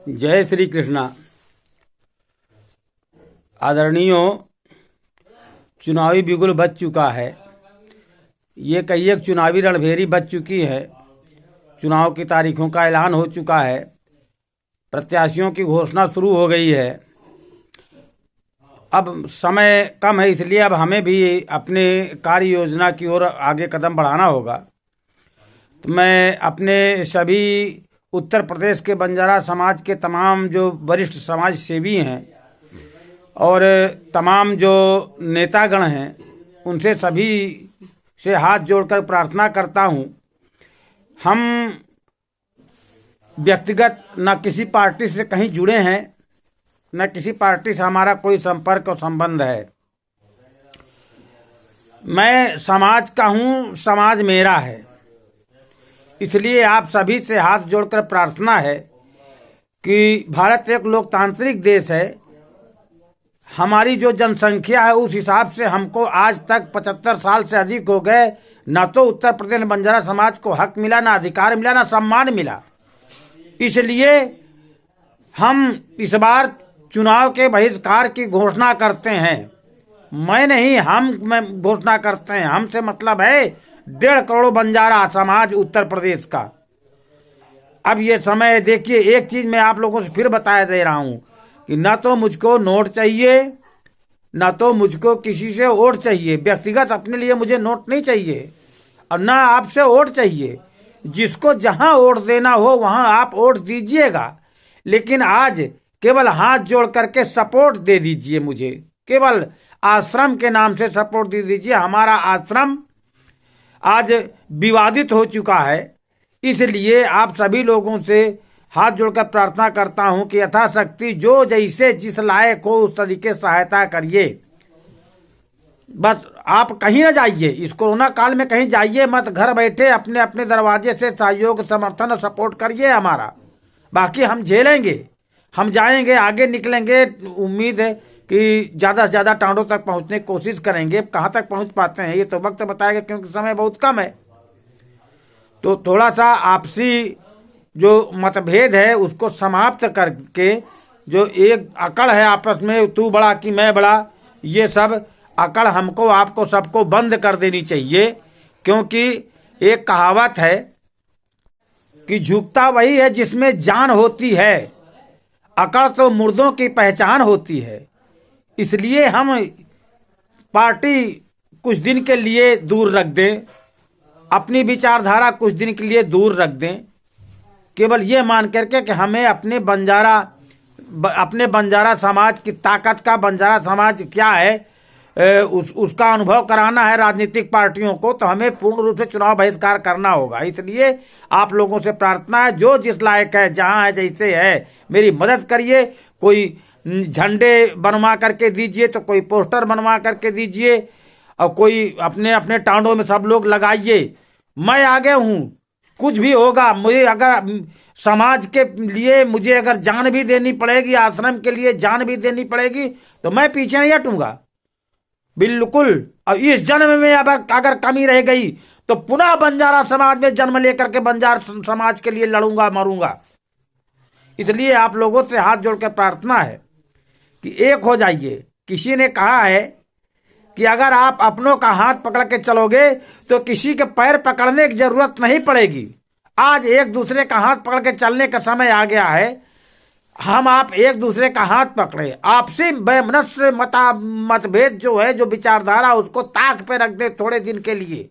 जय श्री कृष्णा। आदरणीयों, चुनावी बिगुल बज चुका है। ये कई चुनावी रणभेरी बज चुकी है। चुनाव की तारीखों का ऐलान हो चुका है। प्रत्याशियों की घोषणा शुरू हो गई है। अब समय कम है, इसलिए अब हमें भी अपने कार्य योजना की ओर आगे कदम बढ़ाना होगा। तो मैं अपने सभी उत्तर प्रदेश के बंजारा समाज के तमाम जो वरिष्ठ समाज सेवी हैं और तमाम जो नेतागण हैं, उनसे सभी से हाथ जोड़कर प्रार्थना करता हूं, हम व्यक्तिगत न किसी पार्टी से कहीं जुड़े हैं, न किसी पार्टी से हमारा कोई संपर्क और संबंध है। मैं समाज का हूं, समाज मेरा है। इसलिए आप सभी से हाथ जोड़कर प्रार्थना है कि भारत एक लोकतांत्रिक देश है। हमारी जो जनसंख्या है उस हिसाब से हमको आज तक 75 साल से अधिक हो गए, न तो उत्तर प्रदेश में बंजारा समाज को हक मिला, ना अधिकार मिला, ना सम्मान मिला। इसलिए हम इस बार चुनाव के बहिष्कार की घोषणा करते हैं। मैं नहीं, हम घोषणा करते हैं। हमसे मतलब है 1.5 करोड़ बंजारा समाज उत्तर प्रदेश का। अब ये समय देखिए, एक चीज मैं आप लोगों से फिर बता दे रहा हूं कि न तो मुझको नोट चाहिए, न तो मुझको किसी से वोट चाहिए। व्यक्तिगत अपने लिए मुझे नोट नहीं चाहिए और न आपसे वोट चाहिए। जिसको जहां वोट देना हो वहां आप वोट दीजिएगा, लेकिन आज केवल हाथ जोड़ करके सपोर्ट दे दीजिए। मुझे केवल आश्रम के नाम से सपोर्ट दे दीजिए। हमारा आश्रम आज विवादित हो चुका है। इसलिए आप सभी लोगों से हाथ जोड़कर प्रार्थना करता हूं कि यथाशक्ति जो जैसे जिस लायक हो उस तरीके सहायता करिए। बस आप कहीं ना जाइए, इस कोरोना काल में कहीं जाइए मत। घर बैठे अपने अपने दरवाजे से सहयोग, समर्थन और सपोर्ट करिए हमारा। बाकी हम झेलेंगे, हम जाएंगे, आगे निकलेंगे। उम्मीद है कि ज़्यादा से ज़्यादा टांडों तक पहुंचने की कोशिश करेंगे। कहाँ तक पहुंच पाते हैं ये तो वक्त बताएगा, क्योंकि समय बहुत कम है। तो थोड़ा सा आपसी जो मतभेद है उसको समाप्त करके, जो एक अकड़ है आपस में, तू बड़ा कि मैं बड़ा, ये सब अकड़ हमको आपको सबको बंद कर देनी चाहिए। क्योंकि एक कहावत है कि झुकता वही है जिसमें जान होती है, अकड़ तो मुर्दों की पहचान होती है। इसलिए हम पार्टी कुछ दिन के लिए दूर रख दें, अपनी विचारधारा कुछ दिन के लिए दूर रख दें, केवल ये मान करके कि हमें अपने बंजारा समाज की ताकत का, बंजारा समाज क्या है उसका अनुभव कराना है राजनीतिक पार्टियों को। तो हमें पूर्ण रूप से चुनाव बहिष्कार करना होगा। इसलिए आप लोगों से प्रार्थना है, जो जिस लायक है, जहां है, जैसे है, मेरी मदद करिए। कोई झंडे बनवा करके दीजिए तो कोई पोस्टर बनवा करके दीजिए, और कोई अपने अपने टांडों में सब लोग लगाइए। मैं आगे हूं, कुछ भी होगा। मुझे अगर समाज के लिए मुझे अगर जान भी देनी पड़ेगी, आश्रम के लिए जान भी देनी पड़ेगी, तो मैं पीछे नहीं हटूंगा, बिल्कुल। और इस जन्म में अगर कमी रह गई तो पुनः बंजारा समाज में जन्म लेकर के बंजारा समाज के लिए लड़ूंगा, मरूंगा। इसलिए आप लोगों से हाथ जोड़कर प्रार्थना है कि एक हो जाइए। किसी ने कहा है कि अगर आप अपनों का हाथ पकड़ के चलोगे तो किसी के पैर पकड़ने की जरूरत नहीं पड़ेगी। आज एक दूसरे का हाथ पकड़ के चलने का समय आ गया है। हम आप एक दूसरे का हाथ पकड़े, आपसी वैमनस्य मतभेद जो है, जो विचारधारा, उसको ताक पे रख दे थोड़े दिन के लिए।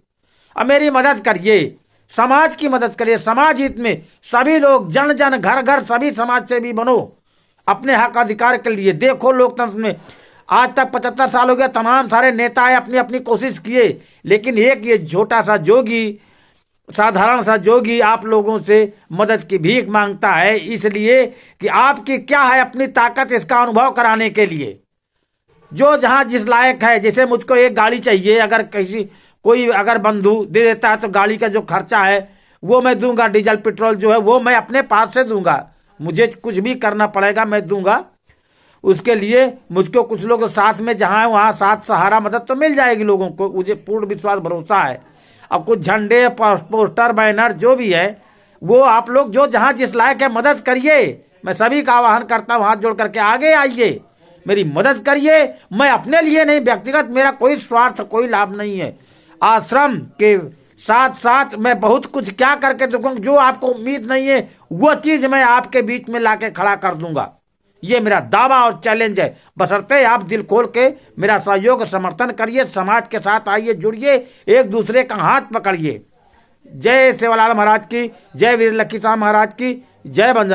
अब मेरी मदद करिए, समाज की मदद करिए। समाज हित में सभी लोग, जन जन, घर घर, सभी समाज से भी बनो अपने हक अधिकार के लिए। देखो लोकतंत्र में आज तक 75 साल हो गया, तमाम सारे नेताएं अपनी अपनी कोशिश किए, लेकिन एक ये छोटा सा जोगी, साधारण सा जोगी आप लोगों से मदद की भीख मांगता है। इसलिए कि आपकी क्या है अपनी ताकत, इसका अनुभव कराने के लिए। जो जहां जिस लायक है, जैसे मुझको एक गाड़ी चाहिए, अगर कोई अगर बंधु दे देता है तो गाड़ी का जो खर्चा है वो मैं दूंगा, डीजल पेट्रोल जो है वो मैं अपने पास से दूंगा। मुझे कुछ भी करना पड़ेगा मैं दूंगा। उसके लिए मुझको कुछ लोग साथ में जहां है वहां साथ सहारा मदद तो मिल जाएगी लोगों को, मुझे पूर्ण विश्वास भरोसा है। अब कुछ झंडे, पोस्टर, बैनर जो भी है वो आप लोग जो जहां जिस लायक है मदद करिए। मैं सभी का आह्वान करता हूं, हाथ जोड़ करके आगे आइए, मेरी मदद करिए। मैं अपने लिए नहीं, व्यक्तिगत मेरा कोई स्वार्थ, कोई लाभ नहीं है। आश्रम के साथ साथ मैं बहुत कुछ क्या करके देखूंगा, जो आपको उम्मीद नहीं है वो चीज मैं आपके बीच में लाके खड़ा कर दूंगा। ये मेरा दावा और चैलेंज है, बशर्ते आप दिल खोल के मेरा सहयोग समर्थन करिए, समाज के साथ आइए, जुड़िए, एक दूसरे का हाथ पकड़िए। जय सेवालाल महाराज की, जय वीर लक्की साहब महाराज की, जय बंजारा।